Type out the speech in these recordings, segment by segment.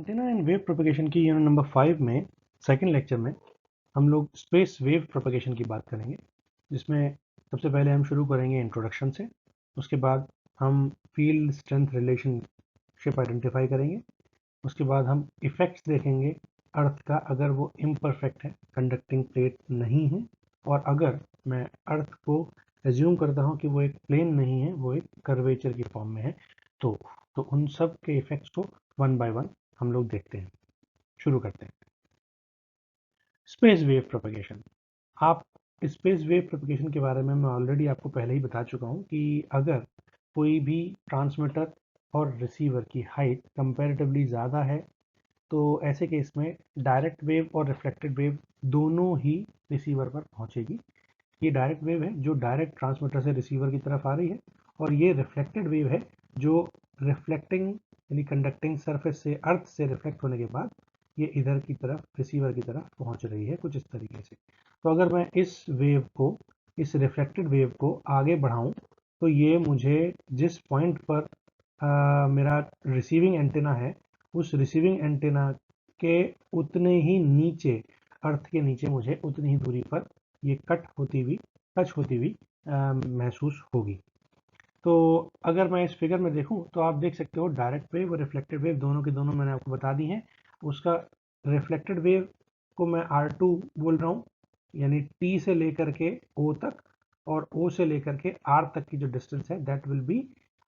Antenna and wave propagation की unit number 5 में second lecture में हम लोग स्पेस वेव प्रोपगेशन की बात करेंगे, जिसमें सबसे पहले हम शुरू करेंगे इंट्रोडक्शन से। उसके बाद हम फील्ड स्ट्रेंथ रिलेशनशिप आइडेंटिफाई करेंगे। उसके बाद हम इफ़ेक्ट्स देखेंगे अर्थ का, अगर वो इम्परफेक्ट है, कंडक्टिंग प्लेट नहीं है, और अगर मैं अर्थ को एज्यूम करता हूँ कि वो एक प्लेन नहीं है, वो एक कर्वेचर की फॉर्म में है, तो उन सब के इफ़ेक्ट्स को वन बाय वन हम लोग देखते हैं। शुरू करते हैं। Space wave propagation. आप स्पेस वेव प्रोपगेशन के बारे में मैं ऑलरेडी आपको पहले ही बता चुका हूँ कि अगर कोई भी ट्रांसमीटर और रिसीवर की हाइट कंपैरेटिवली ज़्यादा है, तो ऐसे केस में डायरेक्ट वेव और रिफ्लेक्टेड वेव दोनों ही रिसीवर पर पहुंचेगी। ये डायरेक्ट वेव है जो डायरेक्ट ट्रांसमीटर से रिसीवर की तरफ आ रही है, और ये रिफ्लेक्टेड वेव है जो रिफ्लेक्टिंग यानी कंडक्टिंग सरफेस से, अर्थ से रिफ्लेक्ट होने के बाद ये इधर की तरफ, रिसीवर की तरफ पहुंच रही है कुछ इस तरीके से। तो अगर मैं इस वेव को, इस रिफ्लेक्टेड वेव को आगे बढ़ाऊं, तो ये मुझे जिस पॉइंट पर मेरा रिसीविंग एंटेना है, उस रिसीविंग एंटेना के उतने ही नीचे, अर्थ के नीचे, मुझे उतनी ही दूरी पर ये कट होती हुई, टच होती हुई महसूस होगी। तो अगर मैं इस फिगर में देखूं तो आप देख सकते हो डायरेक्ट वेव और रिफ्लेक्टेड वेव दोनों के दोनों मैंने आपको बता दी हैं। उसका रिफ्लेक्टेड वेव को मैं R2 बोल रहा हूँ, यानी T से लेकर के O तक, और O से लेकर के R तक की जो डिस्टेंस है दैट विल बी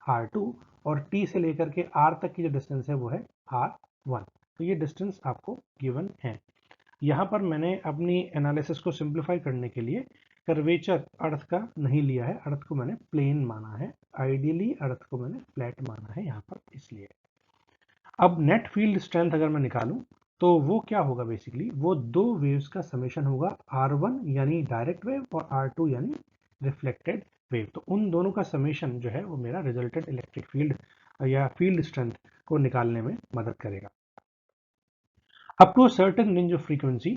R2, और T से लेकर के R तक की जो डिस्टेंस है वो है R1। तो ये डिस्टेंस आपको गिवन है। यहाँ पर मैंने अपनी एनालिसिस को सिंप्लीफाई करने के लिए कर्वेचर अर्थ का नहीं लिया है, अर्थ को मैंने प्लेन माना है। आइडियली अर्थ को मैंने फ्लैट माना है यहाँ पर, इसलिए। अब नेट फील्ड स्ट्रेंथ अगर मैं निकालूं तो वो क्या होगा, बेसिकली वो दो वेव्स का समेशन होगा, R1 यानी डायरेक्ट वेव और R2 यानी रिफ्लेक्टेड वेव। तो उन दोनों का समेशन जो है वो मेरा रिजल्टेंट इलेक्ट्रिक फील्ड या फील्ड स्ट्रेंथ को निकालने में मदद करेगा। Up to a certain range of frequency,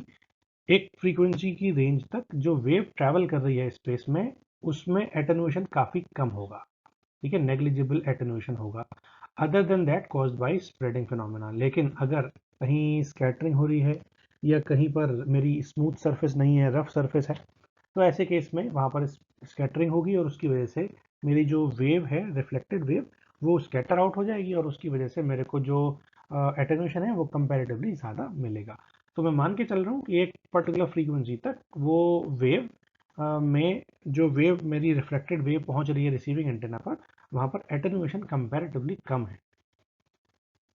एक फ्रीक्वेंसी की रेंज तक जो वेव ट्रैवल कर रही है स्पेस में, उसमें एटेन्यूएशन काफी कम होगा, ठीक है, नेग्लिजिबल एटेन्यूएशन होगा, other than that caused by spreading phenomena. लेकिन अगर कहीं स्कैटरिंग हो रही है या कहीं पर मेरी स्मूथ सरफेस नहीं है, रफ सरफेस है, तो ऐसे केस में वहां पर स्कैटरिंग होगी, और उसकी वजह से मेरी जो वेव है, रिफ्लेक्टेड वेव, वो स्कैटर आउट हो जाएगी, और उसकी वजह से मेरे को जो एटेन्यूएशन है वो कंपैरेटिवली ज़्यादा मिलेगा। तो मैं मान के चल रहा हूँ कि एक पर्टिकुलर फ्रीक्वेंसी तक वो वेव में, जो वेव मेरी रिफ्लेक्टेड वेव पहुंच रही है रिसीविंग एंटेना पर, वहां पर एटेन्यूएशन कंपैरेटिवली कम है।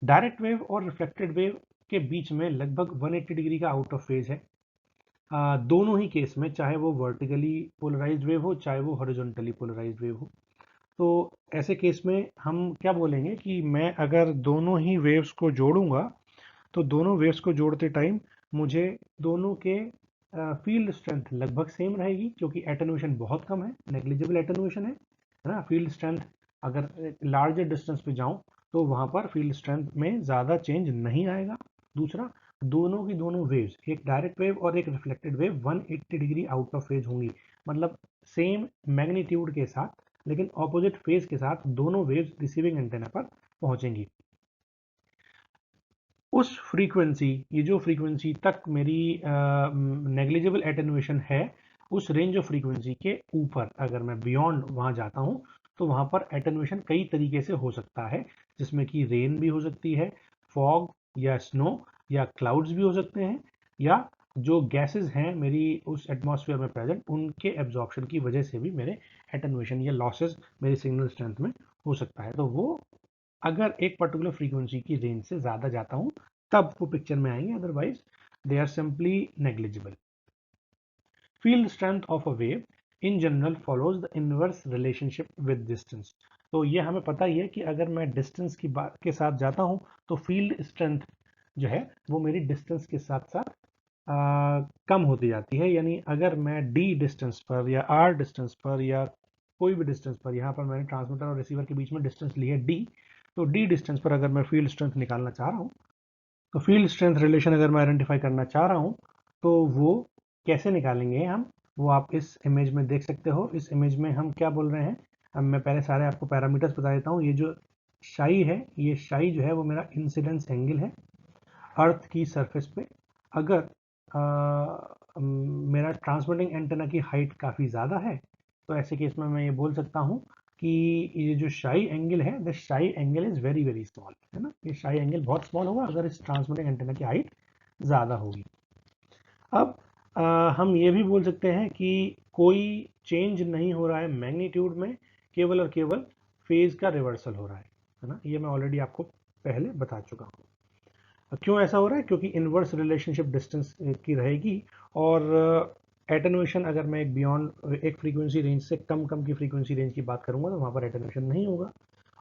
डायरेक्ट वेव और रिफ्लेक्टेड वेव के बीच में लगभग 180 डिग्री का आउट ऑफ फेज है। दोनों ही केस में, चाहे वो वर्टिकली पोलराइज्ड वेव हो, चाहे वो हॉरिजॉन्टली पोलराइज्ड वेव हो। तो ऐसे केस में हम क्या बोलेंगे कि मैं अगर दोनों ही वेव्स को जोड़ूंगा, तो दोनों वेव्स को जोड़ते टाइम मुझे दोनों के फील्ड स्ट्रेंथ लगभग सेम रहेगी, क्योंकि एटेन्यूएशन बहुत कम है, नेग्लिजिबल एटेन्यूएशन है ना। फील्ड स्ट्रेंथ, अगर लार्जर डिस्टेंस पे जाऊं तो वहां पर फील्ड स्ट्रेंथ में ज़्यादा चेंज नहीं आएगा। दूसरा, दोनों की दोनों वेव्स, एक डायरेक्ट वेव और एक reflected wave, 180 degree out of phase होंगी, मतलब सेम मैग्नीट्यूड के साथ लेकिन ऑपोजिट फेज के साथ दोनों वेव्स रिसीविंग एंटेना पर पहुंचेंगी। उस फ्रीक्वेंसी, ये जो फ्रीक्वेंसी तक मेरी नेग्लिजिबल एटेन्यूएशन है, उस रेंज ऑफ फ्रीक्वेंसी के ऊपर अगर मैं बियॉन्ड वहां जाता हूं, तो वहां पर एटेन्यूएशन कई तरीके से हो सकता है, जिसमें कि रेन भी हो सकती है, फॉग या स्नो या क्लाउड्स भी हो सकते हैं, या जो गैसेस हैं मेरी उस एटमॉस्फेयर में प्रेजेंट, उनके एब्जॉर्प्शन की वजह से भी मेरे एटेन्यूएशन या लॉसेस मेरी सिग्नल स्ट्रेंथ में हो सकता है। तो वो अगर एक पर्टिकुलर फ्रीक्वेंसी की रेंज से ज्यादा जाता हूं तब वो पिक्चर में आएंगे, otherwise they are simply negligible. Field strength of a wave in general follows the inverse relationship with distance. तो ये हमें पता ही है कि अगर मैं डिस्टेंस की बात के साथ जाता हूं, तो फील्ड स्ट्रेंथ जो है वो मेरी डिस्टेंस के साथ साथ कम होती जाती है। यानी अगर मैं d डिस्टेंस पर या r डिस्टेंस पर या कोई भी डिस्टेंस पर, यहाँ पर मैंने ट्रांसमीटर और रिसीवर के बीच में डिस्टेंस ली है d, तो d डिस्टेंस पर अगर मैं फील्ड स्ट्रेंथ निकालना चाह रहा हूँ, तो फील्ड स्ट्रेंथ रिलेशन अगर मैं आइडेंटिफाई करना चाह रहा हूँ, तो वो कैसे निकालेंगे हम, वो आप इस इमेज में देख सकते हो। इस इमेज में हम क्या बोल रहे हैं, अब मैं पहले सारे आपको पैरामीटर्स बता देता हूँ। ये जो शाई है, ये शाई जो है वो मेरा इंसिडेंस एंगल है, अर्थ की सरफेस पे अगर मेरा ट्रांसमिटिंग एंटेना की हाइट काफ़ी ज़्यादा है तो ऐसे केस में मैं ये बोल सकता हूँ कि ये जो शाई एंगल है, द शाई angle is very very small, है ना। ये शाई एंगल बहुत स्मॉल होगा अगर इस ट्रांसमिटिंग एंटेना की हाइट ज़्यादा होगी। अब हम ये भी बोल सकते हैं कि कोई चेंज नहीं हो रहा है मैग्नीट्यूड में, केवल और केवल फेज का रिवर्सल हो रहा है ना। ये मैं ऑलरेडी आपको पहले बता चुका हूँ। क्यों ऐसा हो रहा है? क्योंकि इनवर्स रिलेशनशिप डिस्टेंस की रहेगी और एटेनुएशन अगर मैं एक बियॉन्ड एक फ्रीक्वेंसी रेंज से कम की फ्रीक्वेंसी रेंज की बात करूंगा तो वहाँ पर एटेनुएशन नहीं होगा।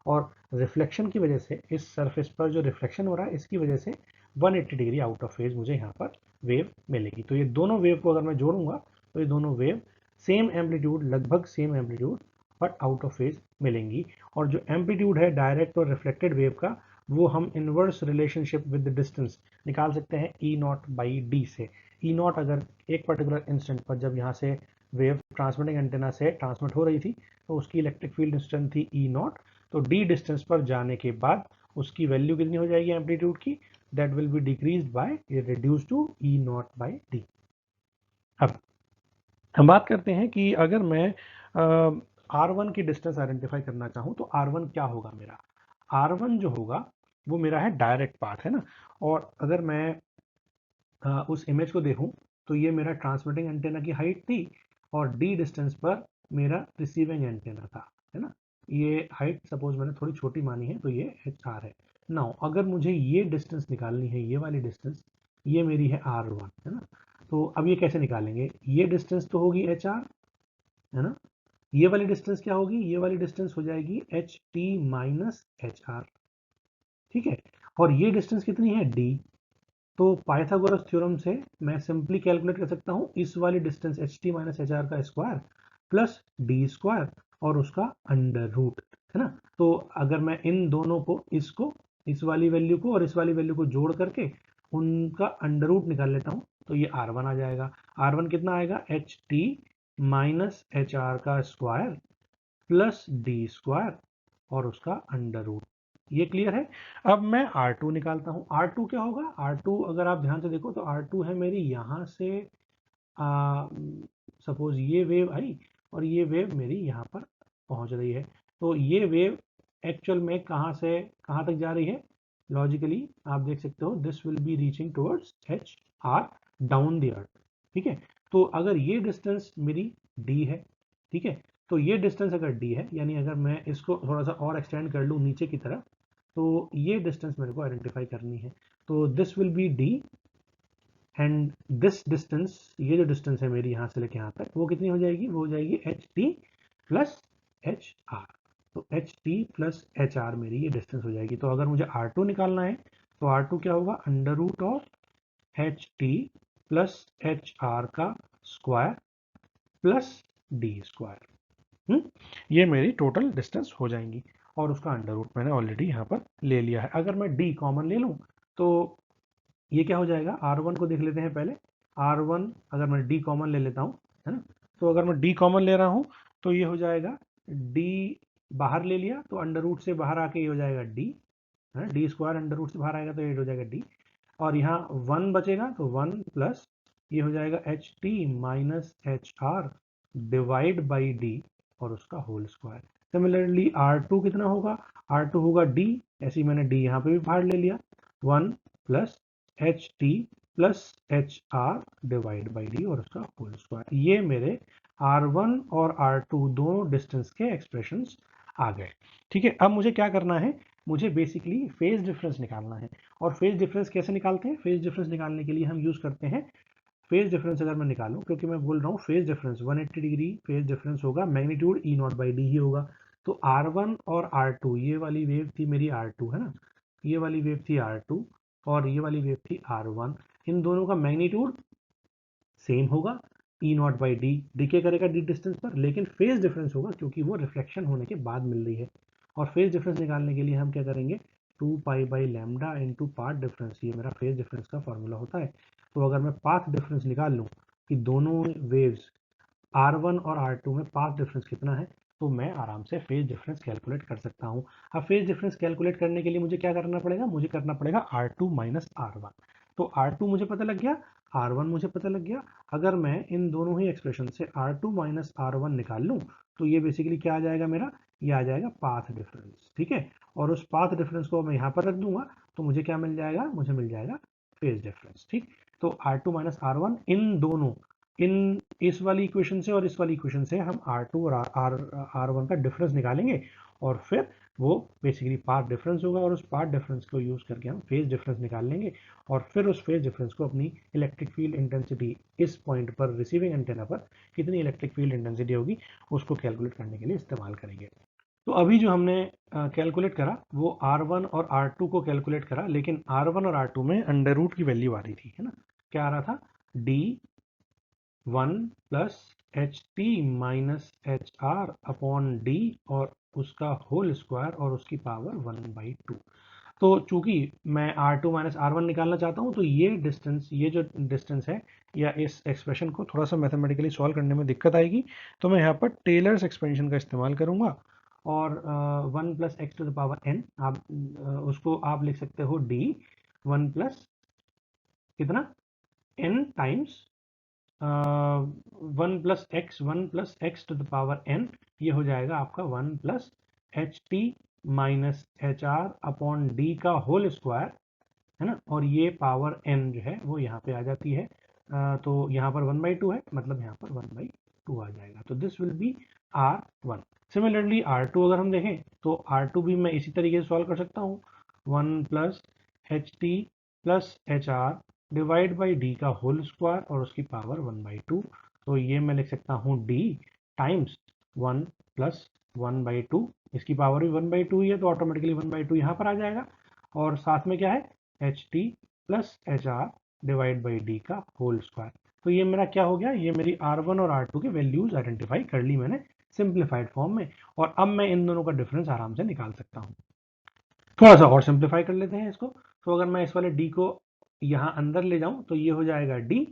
और रिफ्लेक्शन की वजह से इस सरफेस पर जो रिफ्लेक्शन हो रहा है इसकी वजह से 180 डिग्री आउट ऑफ फेज मुझे यहाँ पर वेव मिलेगी। तो ये दोनों वेव को अगर मैं जोड़ूंगा तो ये दोनों वेव सेम एम्पलीट्यूड, लगभग same amplitude, but out of phase मिलेंगी। और जो एम्पलीट्यूड है डायरेक्ट और रिफ्लेक्टेड वेव का, वो हम इनवर्स रिलेशनशिप विद डिस्टेंस निकाल सकते हैं ई नॉट बाई डी से। ई नॉट अगर एक पर्टिकुलर इंस्टेंट पर जब यहाँ से वेव ट्रांसमिटिंग एंटेना से ट्रांसमिट हो रही थी तो उसकी इलेक्ट्रिक फील्ड इंस्टेंट थी ई नॉट, तो डी डिस्टेंस पर जाने के बाद उसकी वैल्यू कितनी हो जाएगी एम्पलीट्यूड की? That will be decreased by reduce to E naught by D. अब हम बात करते हैं कि अगर मैं R1 की डिस्टेंस आइडेंटिफाई करना चाहूँ तो R1 क्या होगा मेरा? R1 जो होगा वो मेरा है डायरेक्ट पाथ, है ना। और अगर मैं उस इमेज को देखूं तो ये मेरा ट्रांसमिटिंग एंटेना की हाइट थी और डी डिस्टेंस पर मेरा रिसीविंग एंटेना था, है ना। ये हाइट सपोज मैंने थोड़ी छोटी मानी है तो ये HR है। नाउ अगर मुझे ये डिस्टेंस निकालनी है, ये वाली डिस्टेंस, ये मेरी है R1, है ना। तो अब ये कैसे निकालेंगे? ये डिस्टेंस तो होगी HR, है ना। ये वाली डिस्टेंस क्या होगी? ये वाली डिस्टेंस हो जाएगी HT माइनस HR, ठीक है। और ये डिस्टेंस कितनी है? D। तो पाइथागोरस थ्योरम से मैं सिंपली कैलकुलेट कर सकता हूँ इस वाली डिस्टेंस HT माइनस HR का स्क्वायर प्लस D स्क्वायर और उसका अंडर रूट, है ना। तो अगर मैं इन दोनों को, इसको, इस वाली वैल्यू को और इस वाली वैल्यू को जोड़ करके उनका अंडर रूट निकाल लेता हूँ तो ये R1 आ जाएगा। R1 कितना आएगा? HT माइनस HR का स्क्वायर प्लस D स्क्वायर और उसका अंडर रूट। ये क्लियर है। अब मैं R2 निकालता हूँ। R2 क्या होगा? R2 अगर आप ध्यान से देखो तो R2 है मेरी यहाँ से सपोज ये वेव आई और ये वेव मेरी यहाँ पर पहुँच रही है। तो ये वेव एक्चुअल में कहाँ से कहाँ तक जा रही है? लॉजिकली आप देख सकते हो this will be reaching towards HR down the earth, ठीक है। तो अगर ये डिस्टेंस मेरी D है, ठीक है, तो ये डिस्टेंस अगर D है यानी अगर मैं इसको थोड़ा सा और एक्सटेंड कर लूँ नीचे की तरफ तो ये डिस्टेंस मेरे को आइडेंटिफाई करनी है। तो this will B D and this distance, ये जो डिस्टेंस है मेरी यहाँ से लेके यहाँ तक, वो कितनी हो जाएगी? वो हो जाएगी HT प्लस HR। तो HT प्लस HR मेरी ये डिस्टेंस हो जाएगी। तो अगर मुझे R2 निकालना है तो R2 क्या होगा? Under root of HT plus HR का स्क्वायर प्लस D स्क्वायर। ये मेरी टोटल डिस्टेंस हो जाएंगी और उसका अंडर रूट मैंने ऑलरेडी यहाँ पर ले लिया है। अगर मैं D कॉमन ले लूँ तो ये क्या हो जाएगा? R1 को देख लेते हैं पहले। R1 अगर मैं D कॉमन ले लेता हूँ, है ना, तो अगर मैं D कॉमन ले रहा हूँ तो ये हो जाएगा D, बाहर ले लिया तो अंडर रूट से बाहर आके ये हो जाएगा D, है। D स्क्वायर अंडर रूट से बाहर आएगा तो ये हो जाएगा D और यहाँ 1 बचेगा तो 1 प्लस ये हो जाएगा HT minus HR divide by D और उसका होल स्क्वायर। सिमिलरली R2 कितना होगा? R2 होगा D, ऐसे ही मैंने D यहाँ पे भी बाहर ले लिया, 1 plus HT plus HR divide by D और उसका होल स्क्वायर। ये मेरे R1 और R2 दोनों डिस्टेंस के एक्सप्रेशंस आ गए, ठीक है। अब मुझे क्या करना है? मुझे बेसिकली फेज डिफरेंस निकालना है। और फेज डिफरेंस कैसे निकालते हैं? फेज डिफरेंस निकालने के लिए हम यूज करते हैं, फेज डिफरेंस अगर मैं निकालूं, क्योंकि मैं बोल रहा हूँ phase difference 180 degree phase difference होगा, magnitude E naught by D ही होगा। तो R1 और R2, ये वाली वेव थी मेरी R2, है ना, ये वाली वेव थी R2 और ये वाली वेव थी R1। इन दोनों का मैग्नीट्यूड सेम होगा, ई नॉट बाई डी डिके करेगा डी डिस्टेंस पर, लेकिन फेज डिफरेंस होगा क्योंकि वो रिफ्लेक्शन होने के बाद मिल रही है। और फेज डिफरेंस निकालने के लिए हम क्या करेंगे? 2 pi by lambda into path difference, ये मेरा फेज डिफरेंस का फॉर्मूला होता है। तो अगर मैं पाथ डिफरेंस निकाल लूँ कि दोनों वेव्स R1 और R2 में पाथ डिफरेंस कितना है, तो मैं आराम से फेज डिफरेंस कैलकुलेट कर सकता हूँ। अब फेज डिफरेंस कैलकुलेट करने के लिए मुझे क्या करना पड़ेगा, मुझे करना पड़ेगा R2 माइनस R1। तो R2 मुझे पता लग गया, R1 मुझे पता लग गया। अगर मैं इन दोनों ही एक्सप्रेशन से R2 माइनस R1 निकाल लूँ तो ये बेसिकली क्या आ जाएगा मेरा, ये आ जाएगा पाथ डिफरेंस। ठीक है, और उस पाथ डिफरेंस को मैं यहाँ पर रख दूंगा तो मुझे क्या मिल जाएगा, मुझे मिल जाएगा फेज डिफरेंस। ठीक, तो R2 माइनस R1 इन दोनों, इन इस वाली इक्वेशन से और इस वाली इक्वेशन से हम R2 और R1 का डिफरेंस निकालेंगे और फिर वो बेसिकली पाथ डिफरेंस होगा और उस पाथ डिफरेंस को यूज करके हम फेज डिफरेंस निकाल लेंगे और फिर उस फेज डिफरेंस को अपनी इलेक्ट्रिक फील्ड इंटेंसिटी इस पॉइंट पर रिसीविंग एंटेना पर कितनी इलेक्ट्रिक फील्ड इंटेंसिटी होगी उसको कैलकुलेट करने के लिए इस्तेमाल करेंगे। तो अभी जो हमने कैलकुलेट करा वो R1 और R2 को कैलकुलेट करा, लेकिन R1 और R2 में अंडर रूट की वैल्यू आ रही थी, है ना। क्या आ रहा था, D1 plus H T minus H R upon D और उसका होल स्क्वायर और उसकी पावर 1/2। तो चूंकि मैं R2 माइनस R1 निकालना चाहता हूं तो ये डिस्टेंस, ये जो डिस्टेंस है या इस एक्सप्रेशन को थोड़ा सा मैथमेटिकली सॉल्व करने में दिक्कत आएगी, तो मैं यहाँ पर टेलर्स एक्सपेंशन का इस्तेमाल करूंगा और 1 plus x to the power n, आप उसको आप लिख सकते हो डी 1 प्लस कितना n times 1 plus x to the power n, ये हो जाएगा आपका 1 plus H T minus H R upon D का होल स्क्वायर, है ना, और ये पावर n जो है वो यहाँ पे आ जाती है। तो यहाँ पर 1/2 है, मतलब यहाँ पर 1/2 आ जाएगा। तो this will B R1। Similarly R2 अगर हम देखें तो R2 भी मैं इसी तरीके से सॉल्व कर सकता हूँ, 1 plus H T plus H are divide by D का होल स्क्वायर और उसकी पावर 1/2। तो ये मैं लिख सकता हूँ d टाइम्स 1 प्लस 1/2, इसकी पावर भी 1/2 ही है तो ऑटोमेटिकली 1/2 यहाँ पर आ जाएगा और साथ में क्या है, H T plus H are divide by D का होल स्क्वायर। तो ये मेरा क्या हो गया, ये मेरी R1 और R2 की वैल्यूज आइडेंटिफाई कर ली मैंने सिंप्लीफाइड फॉर्म में, और अब मैं इन दोनों का डिफरेंस आराम से निकाल सकता हूँ। थोड़ा सा और सिंप्लीफाई कर लेते हैं इसको। तो अगर मैं इस वाले d को यहाँ अंदर ले जाऊं तो ये हो जाएगा d,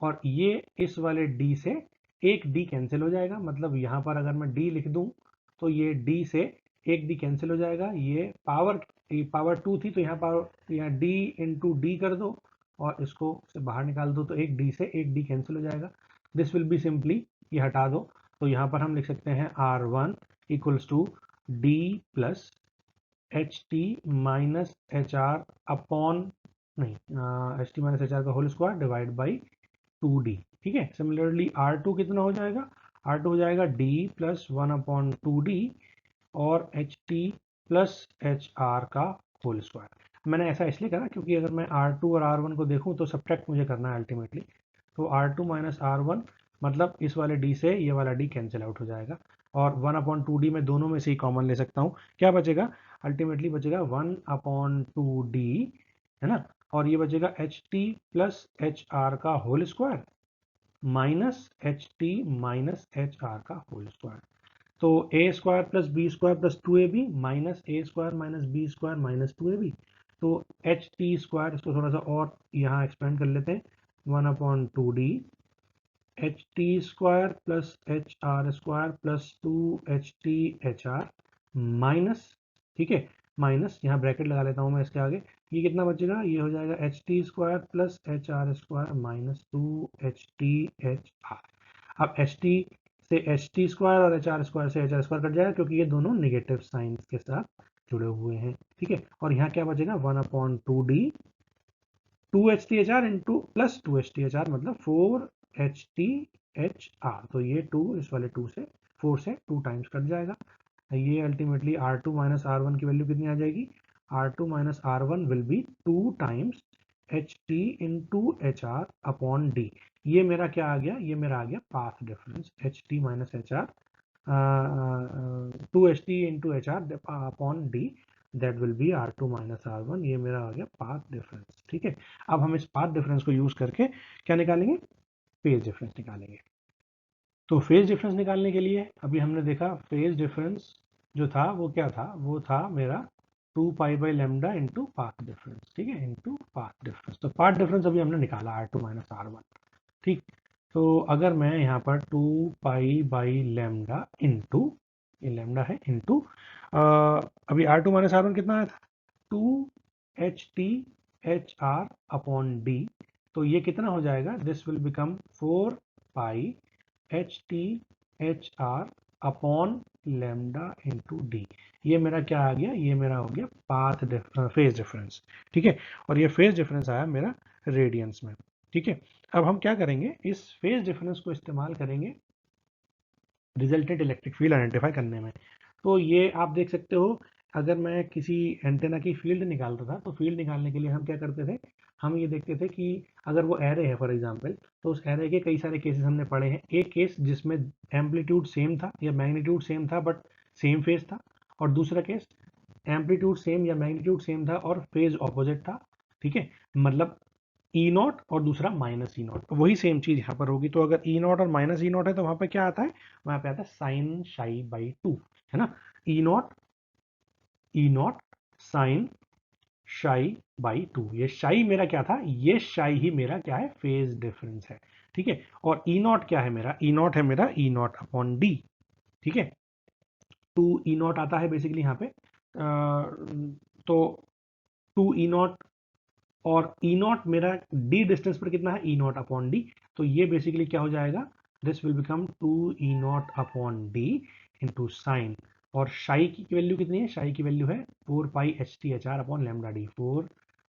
और ये इस वाले d से एक d कैंसिल हो जाएगा, मतलब यहाँ पर अगर मैं d लिख दूं तो ये d से एक d कैंसिल हो जाएगा, ये पावर 2 थी तो यहाँ पावर, यहाँ d इंटू डी कर दो और इसको से बाहर निकाल दो तो एक d से एक d कैंसिल हो जाएगा। दिस विल बी सिंपली, ये हटा दो तो यहाँ पर हम लिख सकते हैं R1 equals to d plus H T minus H R upon, नहीं, H T minus H R का whole square divide by 2d। ठीक है, सिमिलरली R2 कितना हो जाएगा, R2 हो जाएगा d प्लस 1/2d और H T plus H R का होल स्क्वायर। मैंने ऐसा इसलिए करा क्योंकि अगर मैं R2 और R1 को देखूं तो सब्ट्रैक्ट मुझे करना है अल्टीमेटली, तो R2 माइनस R1 मतलब इस वाले d से ये वाला d कैंसिल आउट हो जाएगा और 1/2d में दोनों में से ही कॉमन ले सकता हूँ, क्या बचेगा, अल्टीमेटली बचेगा 1/2d, है ना, और ये बचेगा H T plus H R का whole square minus H T minus H R का होल स्क्वायर। तो A square plus B square plus 2ab minus A square minus B square minus 2ab, तो H T square, इसको थोड़ा सा और यहाँ expand कर लेते हैं, 1/2d H T square plus H are square plus 2HT HR minus, ठीक है, माइनस यहाँ ब्रैकेट लगा लेता हूँ मैं इसके आगे, ये कितना बचेगा, ये हो जाएगा H T square plus H are square minus 2HTHR। अब एच टी से एच टी स्क्वायर और एच आर स्क्वायर से एच आर स्क्वायर कट जाएगा क्योंकि ये दोनों नेगेटिव साइन के साथ जुड़े हुए हैं। ठीक है, और यहाँ क्या बचेगा, 1/2d 2HTHR into plus 2HTHR मतलब 4HTHR, तो ये 2 इस वाले 2 से 4 से 2 टाइम्स कट जाएगा। ये अल्टीमेटली R2 माइनस R1 की वैल्यू कितनी आ जाएगी, R2 minus R1 will be 2 times HT into HR upon D। ये मेरा क्या आ गया, ये मेरा आ गया path difference, HT minus HR 2HT into HR upon D, that will B R2 minus R1। ये मेरा आ गया पाथ डिफरेंस। ठीक है, अब हम इस पाथ डिफरेंस को यूज करके क्या निकालेंगे, फेज डिफरेंस निकालेंगे। तो फेज डिफरेंस निकालने के लिए अभी हमने देखा फेज डिफरेंस जो था वो क्या था, वो था मेरा 2π/λ इंटू पाथ डिफरेंस। ठीक है, इंटू पाथ डिफरेंस। तो पाथ डिफरेंस अभी हमने निकाला R2 माइनस R1। ठीक, तो अगर मैं यहाँ पर 2π/λ इंटू ये लैम्डा है इनटू अभी R2 माइनस R1 कितना आया था 2 HT HR अपॉन डी, तो ये कितना हो जाएगा, this will become 4 pi HT HR upon lambda into D. ये मेरा क्या आ गया, ये मेरा हो गया पाथ फेज डिफरेंस। ठीक है, और ये फेज डिफरेंस आया मेरा रेडियंस में। ठीक है, अब हम क्या करेंगे, इस फेज डिफरेंस को इस्तेमाल करेंगे रिजल्टेंट इलेक्ट्रिक फील्ड आइडेंटिफाई करने में। तो ये आप देख सकते हो, अगर मैं किसी एंटेना की फील्ड निकालता था तो फील्ड निकालने के लिए हम क्या करते थे, हम ये देखते थे कि अगर वो एरे है फॉर एग्जांपल, तो उस एरे के कई सारे केसेस हमने पढ़े हैं। एक केस जिसमें एम्पलीट्यूड सेम था या मैग्नीट्यूड सेम था बट सेम फेज था, और दूसरा केस एम्पलीट्यूड सेम या मैग्नीट्यूड सेम था और फेज ऑपोजिट था। ठीक है, मतलब ई नॉट और दूसरा माइनस ई नॉट, वही सेम चीज यहाँ पर होगी। तो अगर ई नॉट और माइनस ई नॉट है तो वहां पे क्या आता है, वहां पे आता है साइन शाई बाई टू, है ना। ई नॉट साइन शाई बाई टू, ये शाई मेरा क्या था, ये शाई ही मेरा क्या है, फेज डिफरेंस है। ठीक है, और ई नॉट क्या है मेरा, ई नॉट है मेरा ई नॉट अपॉन डी। ठीक है, टू ई नॉट आता है बेसिकली यहाँ पे, तो टू ई नॉट, और ई नॉट मेरा डी डिस्टेंस पर कितना है, ई नॉट अपॉन डी। तो ये बेसिकली क्या हो जाएगा, this will become two E naught upon D into sine, और शाई की वैल्यू कितनी है, शाई की वैल्यू है 4 पाई HT HR upon lambda D, 4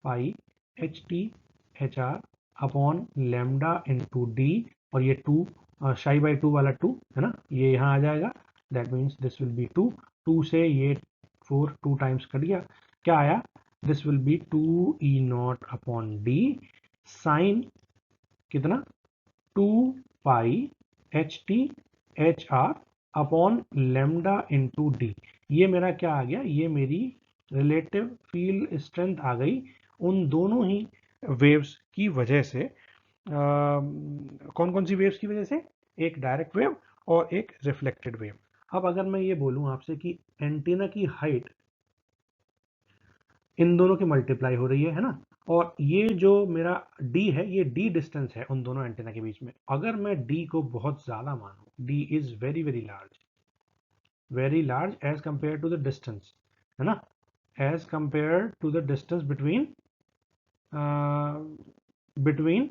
पाई HT HR upon lambda into D, और ये टू शाई बाई टू वाला टू है ना, ये यहाँ आ जाएगा, that means this will be two, two से ये 4 टू टाइम्स कट गया, क्या आया, this will be 2 E naught upon D sin कितना 2 pi HT HR upon lambda into D. ये मेरा क्या आ गया, ये मेरी रिलेटिव फील्ड स्ट्रेंथ आ गई उन दोनों ही वेव्स की वजह से। कौन कौन सी वेव्स की वजह से, एक डायरेक्ट वेव और एक रिफ्लेक्टेड वेव। अब अगर मैं ये बोलूं आपसे कि एंटीना की हाइट इन दोनों की मल्टीप्लाई हो रही है ना, और ये जो मेरा d है, ये d डिस्टेंस है उन दोनों एंटेना के बीच में। अगर मैं d को बहुत ज्यादा मानूं, d is very large as compare to the distance, है ना, as compare to the distance between between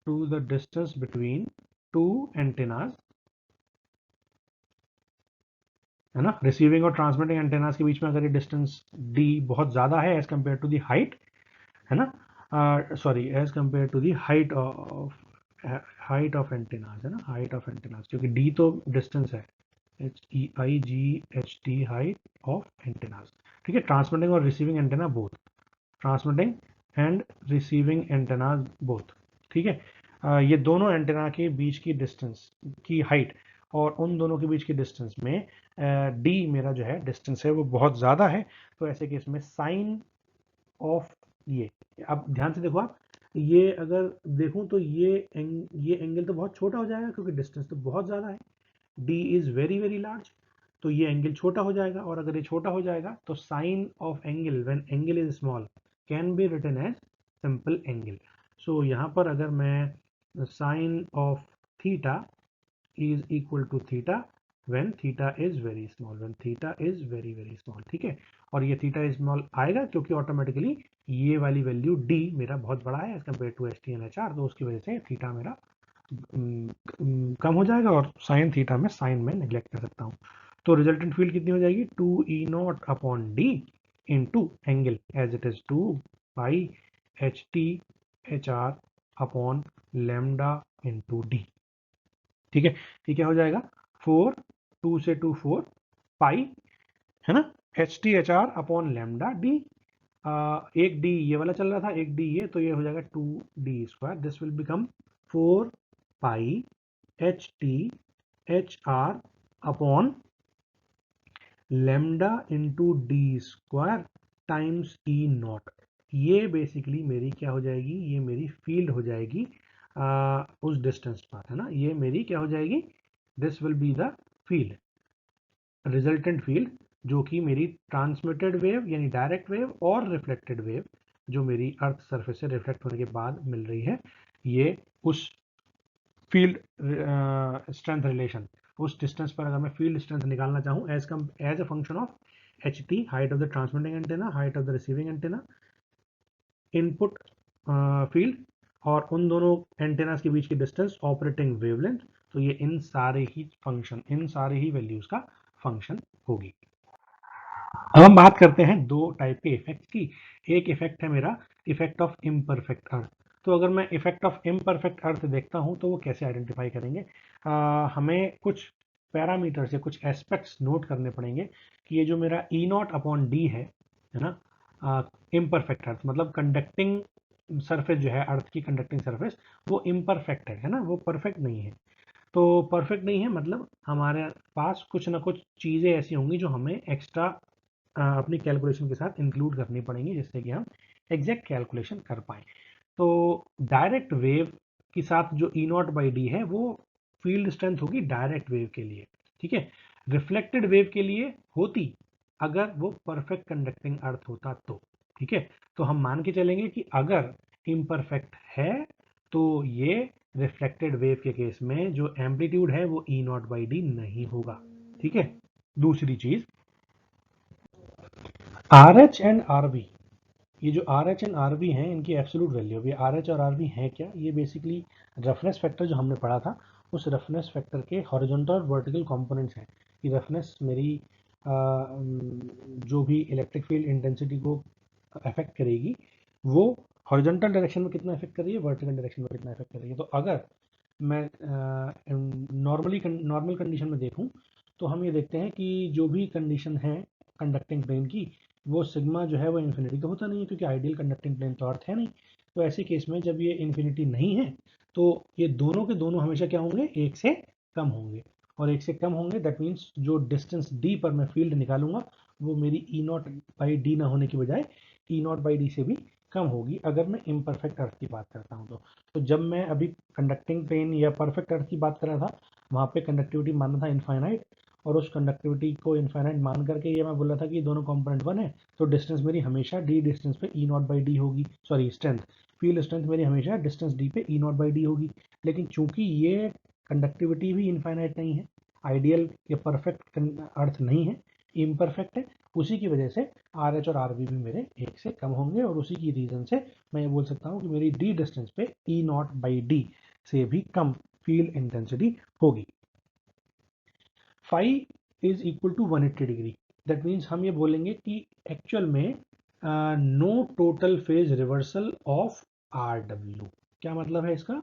two the distance between two antennas, है ना, रिसीविंग और ट्रांसमिटिंग एंटेनाज के बीच में अगर ये डिस्टेंस d बहुत ज्यादा है as compare to the height, है ना, sorry as compare to the height of antennas, है ना, हाइट ऑफ एंटेनाज, क्योंकि डी तो डिस्टेंस है, HEIGHT हाइट ऑफ एंटेनाज। ठीक है, ट्रांसमिटिंग और receiving antenna both, transmitting and receiving antennas both. ठीक है, ये दोनों एंटेना के बीच की डिस्टेंस की हाइट और उन दोनों के बीच की डिस्टेंस में डी मेरा जो है डिस्टेंस है वो बहुत ज़्यादा है। तो ऐसे केस में साइन ऑफ ये, अब ध्यान से देखो आप, ये अगर देखूं तो ये एंगल तो बहुत छोटा हो जाएगा क्योंकि डिस्टेंस तो बहुत ज़्यादा है, डी इज़ वेरी लार्ज, तो ये एंगल छोटा हो जाएगा, और अगर ये छोटा हो जाएगा तो sine of angle when angle is small can be written as simple angle. So यहाँ पर अगर मैं sine of theta is equal to theta when theta is very small, when theta is very small। ठीक है, और ये theta small आएगा क्योंकि ऑटोमेटिकली ये वाली वैल्यू d मेरा बहुत बड़ा है as compare to HT and HR, तो उसकी वजह से थीटा मेरा कम हो जाएगा, और साइन थीटा में साइन में नेग्लेक्ट कर सकता हूँ। तो रिजल्टेंट फील्ड कितनी हो जाएगी, 2E0 upon D into angle as it is 2 pi HT HR upon lambda into D. ठीक है, ये क्या हो जाएगा, 4, 2 से 2 4 पाई, है ना, HT HR upon lambda D, एक डी ये वाला चल रहा था, एक डी ये, तो ये हो जाएगा 2D², this will become 4 pi HT HR upon lambda into D² times E not. ये बेसिकली मेरी क्या हो जाएगी, ये मेरी फील्ड हो जाएगी उस डिस्टेंस पर, है ना, ये मेरी क्या हो जाएगी, this will be the field, resultant field, जो कि मेरी ट्रांसमिटेड वेव यानी डायरेक्ट वेव और रिफ्लेक्टेड वेव जो मेरी अर्थ सरफेस से रिफ्लेक्ट होने के बाद मिल रही है, ये उस फील्ड स्ट्रेंथ रिलेशन उस डिस्टेंस पर अगर मैं फील्ड स्ट्रेंथ निकालना चाहूँ as a function of H T, height of the transmitting antenna, height of the receiving antenna, input field और उन दोनों एंटेनास के बीच की डिस्टेंस, ऑपरेटिंग वेवलेंथ, तो ये इन सारे ही वैल्यूज का फंक्शन होगी। अब हम बात करते हैं दो टाइप के इफेक्ट की। एक इफेक्ट है मेरा इफेक्ट ऑफ इम्परफेक्ट अर्थ। तो अगर मैं इफेक्ट ऑफ इम्परफेक्ट अर्थ देखता हूं तो वो कैसे आइडेंटिफाई करेंगे, हमें कुछ पैरामीटर्स या कुछ एस्पेक्ट्स नोट करने पड़ेंगे कि ये जो मेरा ई नॉट अपॉन डी है ना, इम्परफेक्ट अर्थ मतलब कंडक्टिंग सरफेस जो है, अर्थ की कंडक्टिंग सरफेस, वो इम्परफेक्ट है ना, वो परफेक्ट नहीं है। तो परफेक्ट नहीं है मतलब हमारे पास कुछ ना कुछ चीज़ें ऐसी होंगी जो हमें एक्स्ट्रा अपनी कैलकुलेशन के साथ इंक्लूड करनी पड़ेंगी, जिससे कि हम एग्जैक्ट कैलकुलेशन कर पाए। तो डायरेक्ट वेव के साथ जो ई नॉट बाई डी है वो फील्ड स्ट्रेंथ होगी डायरेक्ट वेव के लिए, ठीक है। रिफ्लेक्टेड वेव के लिए होती अगर वो परफेक्ट कंडक्टिंग अर्थ होता तो, ठीक है। तो हम मान के चलेंगे कि अगर इम्परफेक्ट है तो ये रिफ्लेक्टेड वेव के केस में जो एम्पलीट्यूड है वो ई नॉट बाई डी नहीं होगा, ठीक है। दूसरी चीज, R H and R B, ये जो R H and R B हैं इनकी एब्सोल्यूट वैल्यू, ये आर एच और आर बी हैं क्या, ये बेसिकली रफनेस फैक्टर जो हमने पढ़ा था उस रफनेस फैक्टर के हॉरिजॉन्टल और वर्टिकल कंपोनेंट्स हैं। ये रफनेस मेरी जो भी इलेक्ट्रिक फील्ड इंटेंसिटी को अफेक्ट करेगी वो हॉरिजॉन्टल डायरेक्शन में कितना अफेक्ट कर रही है, वर्टिकल डायरेक्शन में कितना अफेक्ट कर रही है। तो अगर मैं नॉर्मल कंडीशन में देखूं तो हम ये देखते हैं कि जो भी कंडीशन है कंडक्टिंग प्लेन की, वो सिग्मा जो है वो इन्फिनिटी तो होता नहीं है क्योंकि आइडियल कंडक्टिंग प्लेन तो अर्थ है नहीं। तो ऐसे केस में जब ये इन्फिनिटी नहीं है तो ये दोनों के दोनों हमेशा क्या होंगे, एक से कम होंगे। और एक से कम होंगे दैट मीन्स जो डिस्टेंस डी पर मैं फील्ड निकालूंगा वो मेरी ई नॉट बाई डी ना होने की बजाय ई नॉट बाई डी से भी कम होगी, अगर मैं इम्परफेक्ट अर्थ की बात करता हूँ तो जब मैं अभी कंडक्टिंग प्लेन या परफेक्ट अर्थ की बात कर रहा था वहाँ पे कंडक्टिविटी मानना था इनफाइनाइट, और उस कंडक्टिविटी को इनफाइनाइट मान करके ये मैं बोल रहा था कि दोनों कंपोनेंट वन है, तो डिस्टेंस मेरी हमेशा डी डिस्टेंस पे ई नॉट बाई डी होगी, सॉरी स्ट्रेंथ, फील्ड स्ट्रेंथ मेरी हमेशा डिस्टेंस डी पे ई नॉट बाई डी होगी। लेकिन चूंकि ये कंडक्टिविटी भी इनफाइनाइट नहीं है, आइडियल या परफेक्ट अर्थ नहीं है, इम्परफेक्ट है, उसी की वजह से आर एच और आर बी भी मेरे एक से कम होंगे, और उसी की रीजन से मैं ये बोल सकता हूँ कि मेरी डी डिस्टेंस पे ई नॉट बाई डी से भी कम फील्ड इंटेंसिटी होगी। Phi is equal to 180 degree, that means हम ये बोलेंगे कि एक्चुअल में no total phase reversal of R W. क्या मतलब है इसका,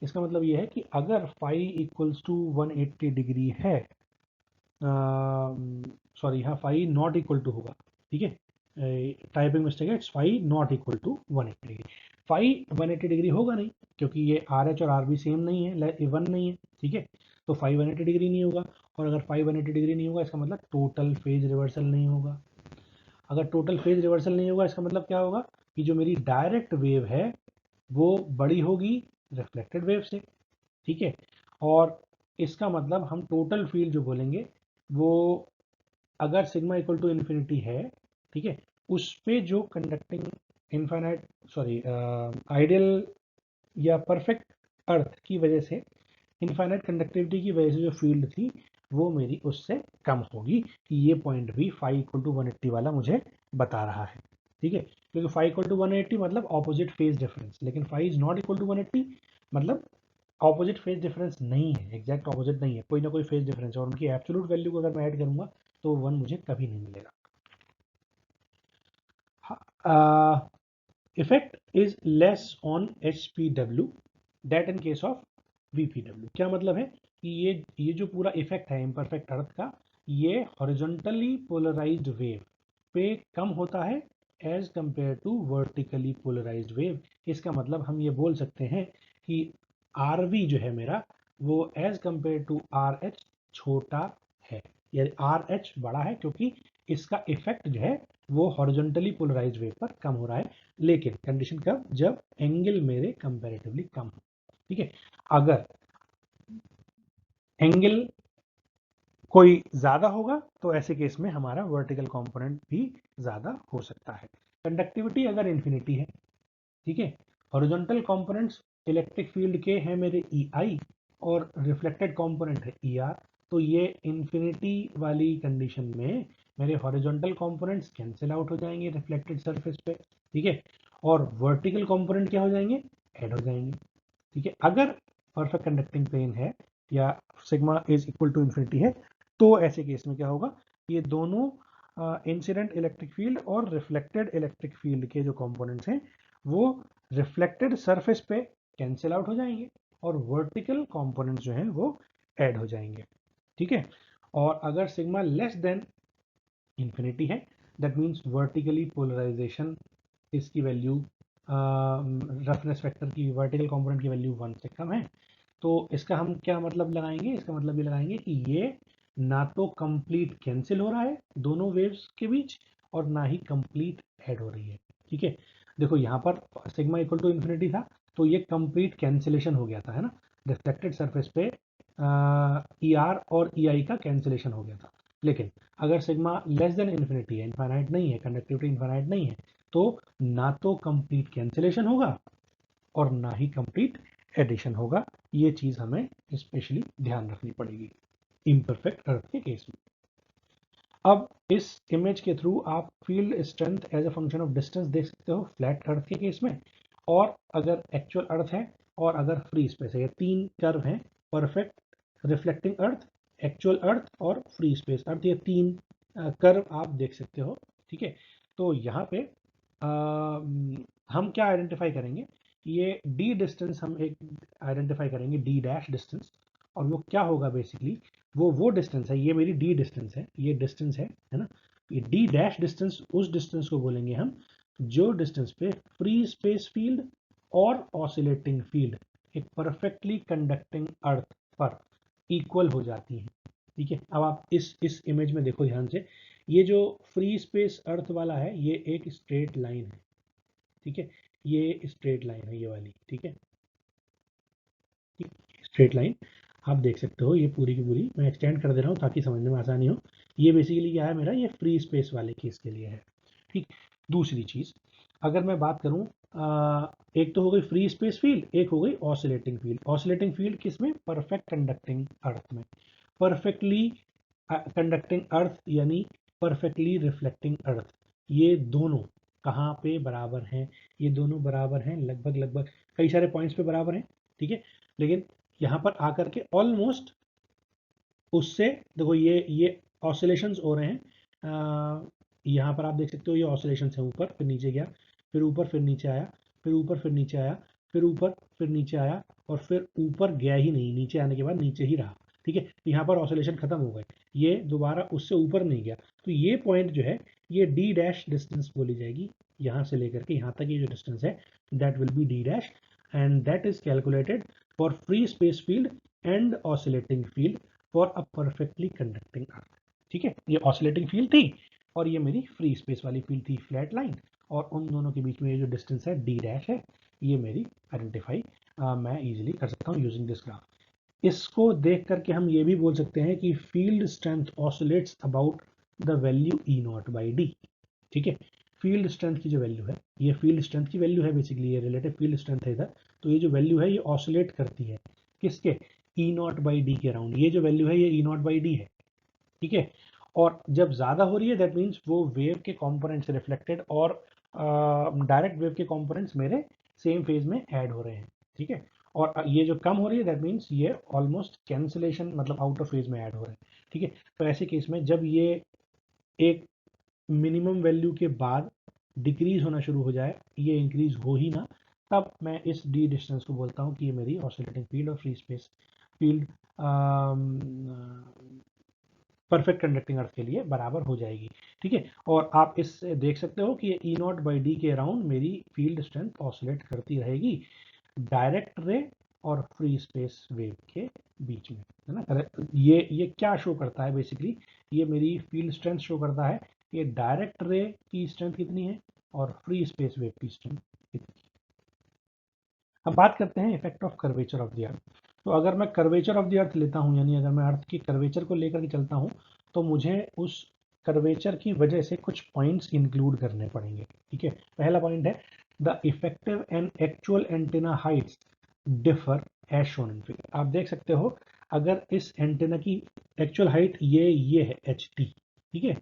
इसका मतलब ये है कि अगर फाई इक्वल्स टू 180 डिग्री है, सॉरी हाँ फाई नॉट इक्वल टू होगा, ठीक है, टाइपिंग मिस्टेक है, it's phi not equal to 180 degree. Phi 180 degree होगा नहीं क्योंकि ये आर एच और आर बी सेम नहीं है, वन नहीं है, ठीक है। तो फाई 180 डिग्री नहीं होगा, और अगर फाई 180 डिग्री नहीं होगा इसका मतलब टोटल फेज रिवर्सल नहीं होगा। अगर टोटल फेज रिवर्सल नहीं होगा इसका मतलब क्या होगा कि जो मेरी डायरेक्ट वेव है वो बड़ी होगी रिफ्लेक्टेड वेव से, ठीक है। और इसका मतलब हम टोटल फील्ड जो बोलेंगे वो अगर सिग्मा इक्वल टू इन्फिनिटी है, ठीक है, उस पे जो कंडक्टिंग इनफाइनाइट, सॉरी आइडियल या परफेक्ट अर्थ की वजह से, इनफाइनाइट कंडक्टिविटी की वजह से जो फील्ड थी वो मेरी उससे कम होगी, कि ये पॉइंट भी फाई इक्वल टू 180 वाला मुझे बता रहा है, ठीक है। क्योंकि फाई इक्वल टू 180 मतलब ऑपोजिट फेज डिफरेंस, लेकिन phi is not equal to 180 मतलब ऑपोजिट फेज डिफरेंस नहीं है, एग्जैक्ट ऑपोजिट नहीं है, कोई ना कोई फेज डिफरेंस है, और उनकी एब्सोल्यूट वैल्यू को अगर मैं ऐड करूंगा तो वन मुझे कभी नहीं मिलेगा। Effect is less on H P W that in case of V P W. क्या मतलब है कि ये जो पूरा इफेक्ट है इम्परफेक्ट अर्थ का, ये हॉरिजॉन्टली पोलराइज्ड वेव पे कम होता है as compare to vertically polarised wave. इसका मतलब हम ये बोल सकते हैं कि आर वी जो है मेरा वो as compare to R H छोटा है, यानी आर एच बड़ा है क्योंकि इसका इफेक्ट जो है वो हॉरिजॉन्टली पोलराइज्ड वेव पर कम हो रहा है। लेकिन कंडीशन कब, जब एंगल मेरे कंपैरेटिवली कम हो, ठीक है। अगर एंगल कोई ज्यादा होगा तो ऐसे केस में हमारा वर्टिकल कंपोनेंट भी ज्यादा हो सकता है। कंडक्टिविटी अगर इन्फिनिटी है, ठीक है, हॉरिजॉन्टल कंपोनेंट्स इलेक्ट्रिक फील्ड के हैं मेरे ई आई और रिफ्लेक्टेड कंपोनेंट है ई आर, तो ये इन्फिनिटी वाली कंडीशन में मेरे हॉरिजॉन्टल कंपोनेंट्स कैंसिल आउट हो जाएंगे रिफ्लेक्टेड सरफेस पे, ठीक है, और वर्टिकल कंपोनेंट क्या हो जाएंगे, ऐड हो जाएंगे, ठीक है। अगर परफेक्ट कंडक्टिंग प्लेन है या sigma is equal to infinity है, तो ऐसे केस में क्या होगा, ये दोनों इंसिडेंट इलेक्ट्रिक फील्ड और रिफ्लेक्टेड इलेक्ट्रिक फील्ड के जो कंपोनेंट्स हैं वो रिफ्लेक्टेड सरफेस पे कैंसिल आउट हो जाएंगे और वर्टिकल कंपोनेंट्स जो हैं वो ऐड हो जाएंगे, ठीक है। और अगर सिग्मा लेस देन इंफिनिटी है, दैट मीन्स वर्टिकली पोलराइजेशन इसकी वैल्यू रफनेस फैक्टर की वर्टिकल कंपोनेंट की वैल्यू 1 से कम है, तो इसका हम क्या मतलब लगाएंगे, इसका मतलब ये लगाएंगे कि ये ना तो कंप्लीट कैंसिल हो रहा है दोनों वेव्स के बीच और ना ही कंप्लीट ऐड हो रही है, ठीक है। देखो यहाँ पर सिग्मा इक्वल टू इन्फिनिटी था तो ये कंप्लीट कैंसिलेशन हो गया था, है ना, रिफ्लेक्टेड सरफेस पे ई आर और ई आई का कैंसिलेशन हो गया था। लेकिन अगर सिग्मा लेस देन इन्फिनिटी है, इनफाइनाइट नहीं है, कंडक्टिविटी इनफाइनाइट नहीं है, तो ना तो कंप्लीट कैंसिलेशन होगा और ना ही कंप्लीट एडिशन होगा। ये चीज हमें स्पेशली ध्यान रखनी पड़ेगी इम्परफेक्ट अर्थ के केस में। अब इस इमेज के थ्रू आप field strength as a function of distance देख सकते हो फ्लैट अर्थ के केस में, और अगर एक्चुअल अर्थ है और अगर फ्री स्पेस है, ये तीन कर्व हैं, परफेक्ट, रिफ्लेक्टिंग अर्थ, एक्चुअल अर्थ और फ्री स्पेस अर्थ, ये तीन कर्व आप देख सकते हो, ठीक है। तो यहाँ पे हम क्या आइडेंटिफाई करेंगे, ये डी डिस्टेंस हम एक आइडेंटिफाई करेंगे, डी डैश डिस्टेंस, और वो क्या होगा बेसिकली, वो डिस्टेंस है, ये मेरी डी डिस्टेंस है, ये डिस्टेंस है ना, ये डी डैश डिस्टेंस उस डिस्टेंस को बोलेंगे हम जो डिस्टेंस पे फ्री स्पेस फील्ड और ऑसिलेटिंग फील्ड एक परफेक्टली कंडक्टिंग अर्थ पर इक्वल हो जाती हैं, ठीक है। अब आप इस इमेज में देखो ध्यान से, ये जो फ्री स्पेस अर्थ वाला है ये एक स्ट्रेट लाइन है, ठीक है, ये स्ट्रेट लाइन है ये वाली, ठीक है, स्ट्रेट लाइन आप देख सकते हो, ये पूरी की पूरी मैं एक्सटेंड कर दे रहा हूँ ताकि समझने में आसानी हो। ये बेसिकली क्या है मेरा, ये फ्री स्पेस वाले केस के लिए है, ठीक। दूसरी चीज अगर मैं बात करूं, एक तो हो गई फ्री स्पेस फील्ड, एक हो गई ऑसिलेटिंग फील्ड। ऑसिलेटिंग फील्ड किसमें, परफेक्ट कंडक्टिंग अर्थ में, परफेक्टली कंडक्टिंग अर्थ यानी परफेक्टली रिफ्लेक्टिंग अर्थ, ये दोनों कहाँ पे बराबर हैं, ये दोनों बराबर हैं लगभग लगभग कई सारे पॉइंट्स पे बराबर हैं, ठीक है। लेकिन यहाँ पर आकर के ऑलमोस्ट उससे देखो ये ऑसिलेशंस हो रहे हैं, यहाँ पर आप देख सकते हो ये ऑसिलेशंस है, ऊपर फिर नीचे गया, फिर ऊपर फिर नीचे आया, फिर ऊपर फिर नीचे आया, फिर ऊपर फिर नीचे आया और फिर ऊपर गया ही नहीं, नीचे आने के बाद नीचे ही रहा, ठीक है। यहाँ पर ऑसिलेशन खत्म हो गए, ये दोबारा उससे ऊपर नहीं गया, तो ये पॉइंट जो है ये डी डैश डिस्टेंस बोली जाएगी, यहाँ से लेकर के यहाँ तक ये जो डिस्टेंस है that will be D dash, and that is calculated for free space field and oscillating field for a perfectly conducting earth, ठीक है। ये ऑसिलेटिंग फील्ड थी और ये मेरी फ्री स्पेस वाली फील्ड थी, फ्लैट लाइन, और उन दोनों के बीच में ये जो डिस्टेंस है डी डैश है, ये मेरी आइडेंटिफाई मैं इजीली कर सकता हूँ यूजिंग दिस ग्राफ। इसको देख करके हम ये भी बोल सकते हैं कि field strength oscillates about the value E naught by D, ठीक है। फील्ड स्ट्रेंथ की जो वैल्यू है, ये फील्ड स्ट्रेंथ की वैल्यू है, बेसिकली ये रिलेटिव फील्ड स्ट्रेंथ है इधर, तो ये जो वैल्यू है ये ऑसिलेट करती है किसके, ई नॉट बाई डी के अराउंड, ये जो वैल्यू है ये ई नॉट बाई डी है, ठीक है। और जब ज्यादा हो रही है दैट मीन्स वो वेव के कंपोनेंट्स रिफ्लेक्टेड और डायरेक्ट वेव के कंपोनेंट्स मेरे सेम फेज में ऐड हो रहे हैं, ठीक है। और ये जो कम हो रही है दैट मीन्स ये ऑलमोस्ट कैंसिलेशन मतलब आउट ऑफ फेज में ऐड हो रहे हैं, ठीक है। तो ऐसे केस में जब ये एक मिनिमम वैल्यू के बाद डिक्रीज होना शुरू हो जाए, ये इंक्रीज हो ही ना, तब मैं इस डी डिस्टेंस को बोलता हूँ कि ये मेरी ऑसिलेटिंग फील्ड और free space field perfect conducting earth के लिए बराबर हो जाएगी, ठीक है। और आप इससे देख सकते हो कि ये ई नॉट बाई डी के अराउंड मेरी फील्ड स्ट्रेंथ ऑसिलेट करती रहेगी डायरेक्ट रे और फ्री स्पेस वेव के बीच में, है ना। ये क्या शो करता है बेसिकली, ये मेरी फील्ड स्ट्रेंथ शो करता है, ये डायरेक्ट रे की स्ट्रेंथ कितनी है और फ्री स्पेस वेव की स्ट्रेंथ कितनी है। अब बात करते हैं effect of curvature of the अर्थ। तो अगर मैं कर्वेचर ऑफ द अर्थ लेता हूँ, यानी अगर मैं अर्थ की कर्वेचर को लेकर के चलता हूँ, तो मुझे उस कर्वेचर की वजह से कुछ पॉइंट्स इंक्लूड करने पड़ेंगे, ठीक है। पहला पॉइंट है the effective and actual antenna heights differ as shown in figure. आप देख सकते हो अगर इस एंटेना की एक्चुअल हाइट ये है एच टी, ठीक है,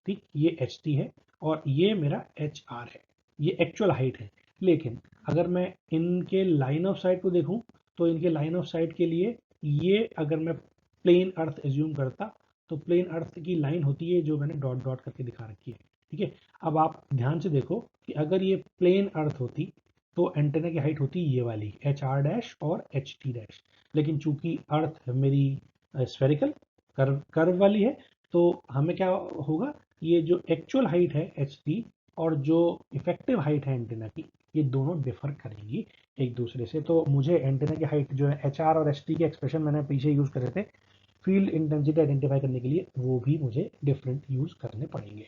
ठीक, ये एच टी है और ये मेरा एच आर है, ये एक्चुअल हाइट है। लेकिन अगर मैं इनके लाइन ऑफ साइट को देखूं तो इनके लाइन ऑफ साइट के लिए ये अगर मैं प्लेन अर्थ एज्यूम करता तो प्लेन अर्थ की लाइन होती है जो मैंने डॉट डॉट करके दिखा रखी है, ठीक है। अब आप ध्यान से देखो कि अगर ये प्लेन अर्थ होती तो एंटेना की हाइट होती ये वाली एच आर डैश और एच टी डैश, लेकिन चूंकि अर्थ मेरी स्फेरिकल कर्व वाली है तो हमें क्या होगा, ये जो एक्चुअल हाइट है एच टी और जो इफेक्टिव हाइट है एंटेना की, ये दोनों डिफर करेंगी एक दूसरे से। तो मुझे एंटेना की हाइट जो है एच आर और एच टी के एक्सप्रेशन मैंने पीछे यूज करे थे फील्ड इंटेंसिटी आइडेंटिफाई करने के लिए, वो भी मुझे डिफरेंट यूज करने पड़ेंगे।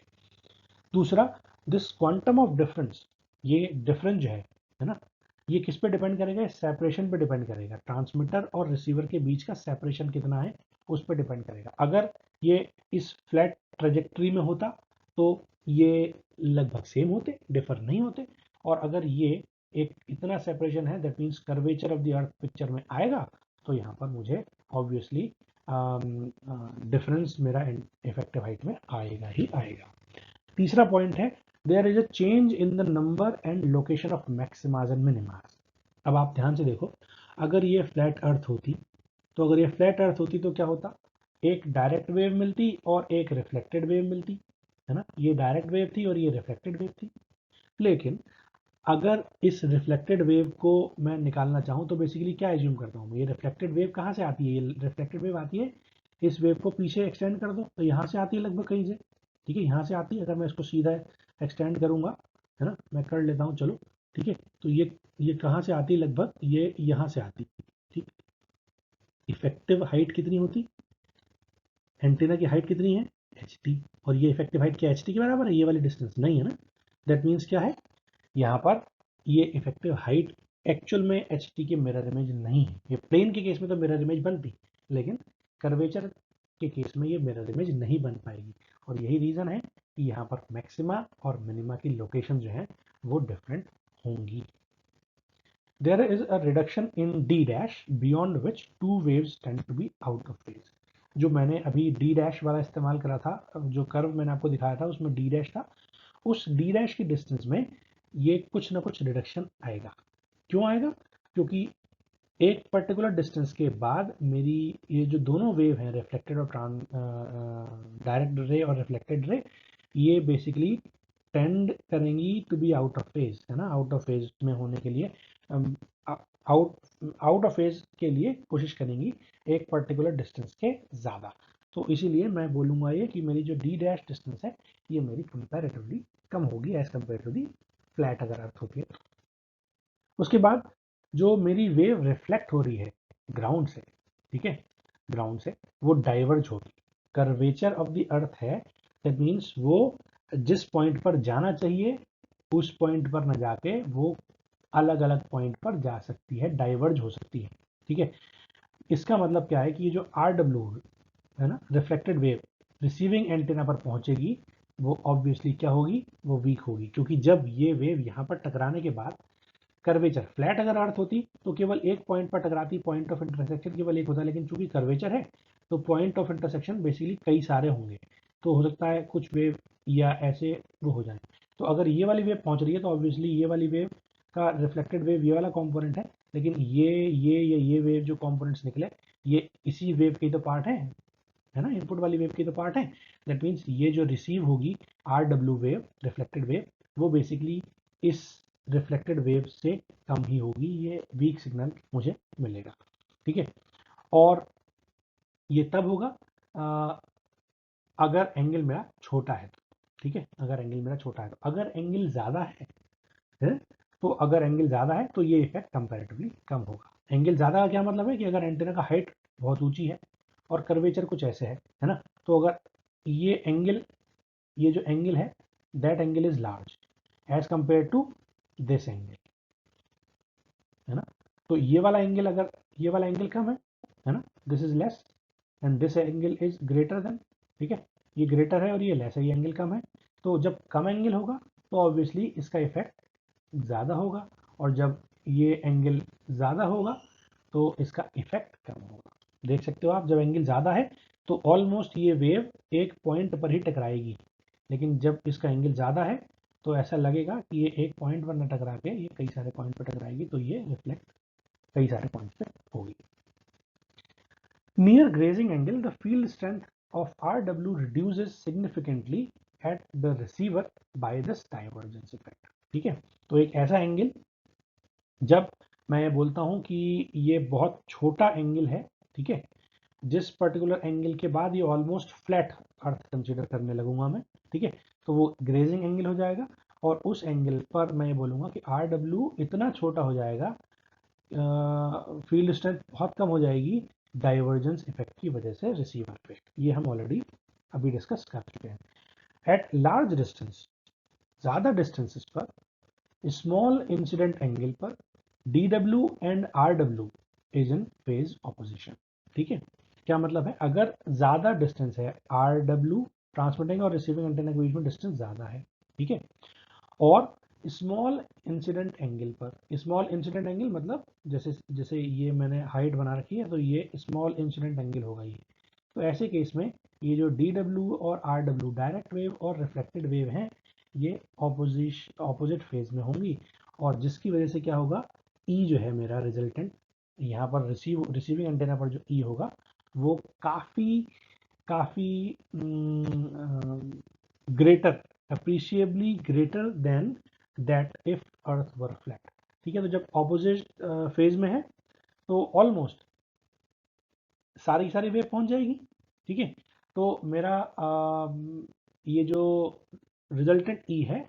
दूसरा, दिस क्वांटम ऑफ डिफरेंस, ये डिफरेंस जो है ना, ये किस पे डिपेंड करेगा, सेपरेशन पे डिपेंड करेगा, ट्रांसमीटर और रिसीवर के बीच का सेपरेशन कितना है उस पर डिपेंड करेगा। अगर ये इस फ्लैट ट्रेजेक्ट्री में होता तो ये लगभग सेम होते, डिफर नहीं होते, और अगर ये एक इतना सेपरेशन है that means curvature of the earth picture में आएगा तो यहाँ पर मुझे ऑब्वियसली डिफरेंस मेरा इफेक्टिव हाइट में आएगा ही आएगा। तीसरा पॉइंट है there is a change in the number and location of maximas and minimas. अब आप ध्यान से देखो, अगर ये फ्लैट अर्थ होती तो अगर ये फ्लैट अर्थ होती तो क्या होता, एक डायरेक्ट वेव मिलती और एक रिफ्लेक्टेड वेव मिलती, है ना, ये डायरेक्ट वेव थी और ये रिफ्लेक्टेड वेव थी। लेकिन अगर इस रिफ्लेक्टेड वेव को मैं निकालना चाहूँ तो बेसिकली क्या एज्यूम करता हूँ, ये रिफ्लेक्टेड वेव कहाँ से आती है, ये रिफ्लेक्टेड वेव आती है, इस वेव को पीछे एक्सटेंड कर दो तो यहाँ से आती है लगभग कहीं से, ठीक है, यहाँ से आती है। अगर मैं इसको सीधा एक्सटेंड करूँगा, है ना, मैं कर लेता हूँ चलो, ठीक है, तो ये कहाँ से आती है, लगभग ये यहाँ से आती है, ठीक। इफेक्टिव हाइट कितनी होती, एंटीना की हाइट कितनी है एच टी, और ये इफेक्टिव हाइट क्या एच टी के बराबर है, ये वाली डिस्टेंस नहीं है ना, दैट मीन्स क्या है, यहाँ पर ये इफेक्टिव हाइट एक्चुअल में एच टी के मिरर इमेज नहीं है। ये प्लेन के केस में तो मिरर इमेज बनती, लेकिन कर्वेचर के केस में ये मिरर इमेज नहीं बन पाएगी, और यही रीज़न है कि यहाँ पर मैक्सिमा और मिनिमा की लोकेशन जो है वो डिफरेंट होंगी। There is a reduction in d dash beyond which two waves tend to be out of phase। जो मैंने अभी d dash वाला इस्तेमाल करा था, जो कर्व मैंने आपको दिखाया था उसमें d dash था, उस d dash की डिस्टेंस में ये कुछ ना कुछ रिडक्शन आएगा। क्यों आएगा, क्योंकि एक पर्टिकुलर डिस्टेंस के बाद मेरी ये जो दोनों वेव हैं रिफ्लेक्टेड और डायरेक्ट रे और रिफ्लेक्टेड रे, ये बेसिकली टेंड करेंगी to be out of phase, है ना, आउट ऑफ फेज में होने के लिए आउट ऑफ फेज के लिए कोशिश करेंगी एक पर्टिकुलर डिस्टेंस के ज़्यादा। तो इसीलिए मैं बोलूँगा ये कि मेरी जो डी डैश डिस्टेंस है ये मेरी कंपैरेटिवली कम होगी as compare to the flat अगर अर्थ होती है। उसके बाद जो मेरी वेव रिफ्लेक्ट हो रही है ग्राउंड से, ठीक है, ग्राउंड से वो डाइवर्ज होगी, कर्वेचर ऑफ द अर्थ है, दैट मीन्स वो जिस पॉइंट पर जाना चाहिए उस पॉइंट पर न जाके वो अलग अलग पॉइंट पर जा सकती है, डाइवर्ज हो सकती है, ठीक है। इसका मतलब क्या है कि ये जो आर डब्ल्यू है ना, रिफ्लेक्टेड वेव रिसीविंग एंटेना पर पहुंचेगी वो ऑब्वियसली क्या होगी, वो वीक होगी, क्योंकि जब ये वेव यहाँ पर टकराने के बाद कर्वेचर, फ्लैट अगर अर्थ होती तो केवल एक पॉइंट पर टकराती, पॉइंट ऑफ इंटरसेक्शन केवल एक होता, लेकिन चूंकि कर्वेचर है तो पॉइंट ऑफ इंटरसेक्शन बेसिकली कई सारे होंगे, तो हो सकता है कुछ वेव या ऐसे वो हो जाए। तो अगर ये वाली वेव पहुंच रही है तो ऑब्वियसली ये वाली वेव का रिफ्लेक्टेड वेव ये वाला कंपोनेंट है, लेकिन ये वेव जो कंपोनेंट्स निकले ये इसी वेव के तो पार्ट है ना, इनपुट वाली वेव की तो पार्ट है। दैट मीन्स ये जो रिसीव होगी R W wave reflected wave वो बेसिकली इस रिफ्लेक्टेड वेव से कम ही होगी, ये वीक सिग्नल मुझे मिलेगा, ठीक है। और ये तब होगा अगर एंगल मेरा छोटा है तो, ठीक है, अगर एंगल मेरा छोटा है तो, अगर एंगल ज़्यादा है तो अगर एंगल ज़्यादा है तो ये इफेक्ट कंपैरेटिवली कम होगा। एंगल ज़्यादा का क्या मतलब है कि अगर एंटेना का हाइट बहुत ऊंची है और कर्वेचर कुछ ऐसे है ना, तो अगर ये जो एंगल है that angle is large as compare to this angle, है ना, तो ये वाला एंगल कम है ना, this is less and this angle is greater than, ठीक है, ये ग्रेटर है और ये लेस है, ये एंगल कम है, तो जब कम एंगल होगा तो ऑब्वियसली इसका इफेक्ट ज़्यादा होगा, और जब ये एंगल ज़्यादा होगा तो इसका इफेक्ट कम होगा। देख सकते हो आप, जब एंगल ज़्यादा है तो ऑलमोस्ट ये वेव एक पॉइंट पर ही टकराएगी, लेकिन जब इसका एंगल ज़्यादा है तो ऐसा लगेगा कि ये एक पॉइंट पर न टकरा के ये कई सारे पॉइंट पर टकराएगी, तो ये रिफ्लेक्ट कई सारे पॉइंट पे होगी। Near grazing angle, the field strength of RW reduces significantly at the receiver by this divergence effect। ठीक है, तो एक ऐसा एंगल जब मैं ये बोलता हूं कि ये बहुत छोटा एंगल है, ठीक है, जिस पर्टिकुलर एंगल के बाद ये ऑलमोस्ट फ्लैट अर्थ कंसीडर करने लगूंगा मैं, ठीक है, तो वो ग्रेजिंग एंगल हो जाएगा। और उस एंगल पर मैं ये बोलूंगा कि RW इतना छोटा हो जाएगा, फील्ड स्ट्रेंथ बहुत कम हो जाएगी डाइवर्जेंस इफेक्ट की वजह से रिसीवर पे। ये हम ऑलरेडी अभी डिस्कस कर चुके हैं। एट लार्ज डिस्टेंस, ज़्यादा डिस्टेंसेस पर, स्मॉल इंसिडेंट एंगल पर DW and RW is in phase opposition. ठीक है, क्या मतलब है, अगर ज़्यादा डिस्टेंस है, RW ट्रांसमिटिंग और रिसीविंग एंटेना के बीच में डिस्टेंस ज़्यादा है, ठीक है, और स्मॉल इंसिडेंट एंगल पर, स्मॉल इंसिडेंट एंगल मतलब जैसे जैसे ये मैंने हाइट बना रखी है तो ये स्मॉल इंसिडेंट एंगल होगा ये। तो ऐसे केस में ये जो DW और RW डायरेक्ट वेव और रिफ्लेक्टेड वेव हैं, ये ऑपोजिट फेज में होंगी, और जिसकी वजह से क्या होगा, ई जो है मेरा रिजल्टेंट यहाँ पर रिसीविंग एंटेना पर जो ई होगा वो काफ़ी काफ़ी greater, appreciably greater than that if earth were flat. ठीक है, तो जब ऑपोजिट फेज में है तो ऑलमोस्ट सारी सारी वेव पहुंच जाएगी। ठीक है, तो मेरा ये जो रिजल्टेंट ई है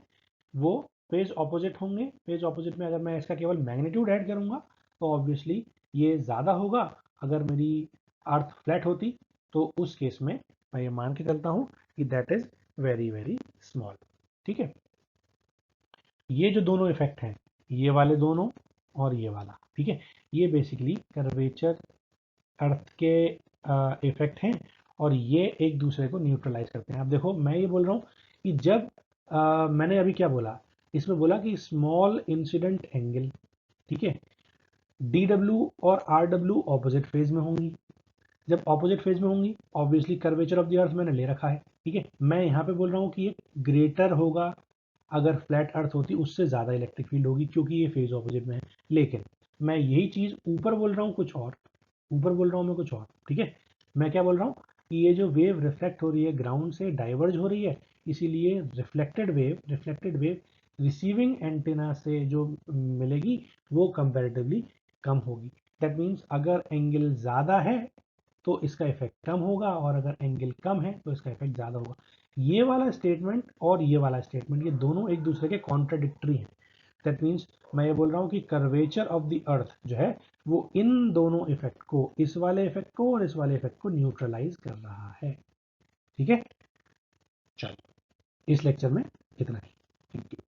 वो फेज ऑपोजिट होंगे। फेज ऑपोजिट में अगर मैं इसका केवल मैग्नीट्यूड ऐड करूंगा तो ऑब्वियसली ये ज़्यादा होगा। अगर मेरी अर्थ फ्लैट होती तो उस केस में मैं ये मान के चलता हूँ कि that is very very small. ठीक है, ये जो दोनों इफेक्ट हैं, ये वाले दोनों और ये वाला, ठीक है, ये बेसिकली कर्वेचर अर्थ के इफेक्ट हैं और ये एक दूसरे को न्यूट्रलाइज करते हैं। अब देखो, मैं ये बोल रहा हूँ कि जब मैंने अभी क्या बोला, इसमें बोला कि स्मॉल इंसिडेंट एंगल, ठीक है, DW और RW ऑपोजिट फेज में होंगी। जब ऑपोजिट फेज में होंगी ऑब्वियसली कर्वेचर ऑफ द अर्थ मैंने ले रखा है, ठीक है, मैं यहाँ पे बोल रहा हूँ कि ये ग्रेटर होगा, अगर फ्लैट अर्थ होती उससे ज़्यादा इलेक्ट्रिक फील्ड होगी क्योंकि ये फेज ऑपोजिट में है। लेकिन मैं यही चीज़ ऊपर बोल रहा हूँ कुछ और, ऊपर बोल रहा हूँ मैं कुछ और, ठीक है, मैं क्या बोल रहा हूँ कि ये जो वेव रिफ्लेक्ट हो रही है ग्राउंड से डाइवर्ज हो रही है, इसीलिए रिफ्लेक्टेड वेव रिसीविंग एंटेना से जो मिलेगी वो कंपैरेटिवली कम होगी। दैट मीन्स अगर एंगल ज़्यादा है तो इसका इफेक्ट कम होगा और अगर एंगल कम है तो इसका इफेक्ट ज़्यादा होगा। ये वाला स्टेटमेंट और ये वाला स्टेटमेंट ये दोनों एक दूसरे के कॉन्ट्राडिक्टरी हैं। दैट मीन्स मैं ये बोल रहा हूँ कि कर्वेचर ऑफ द अर्थ जो है वो इन दोनों इफेक्ट को, इस वाले इफेक्ट को और इस वाले इफेक्ट को न्यूट्रलाइज कर रहा है। ठीक है, चलो इस लेक्चर में इतना ही। Thank you.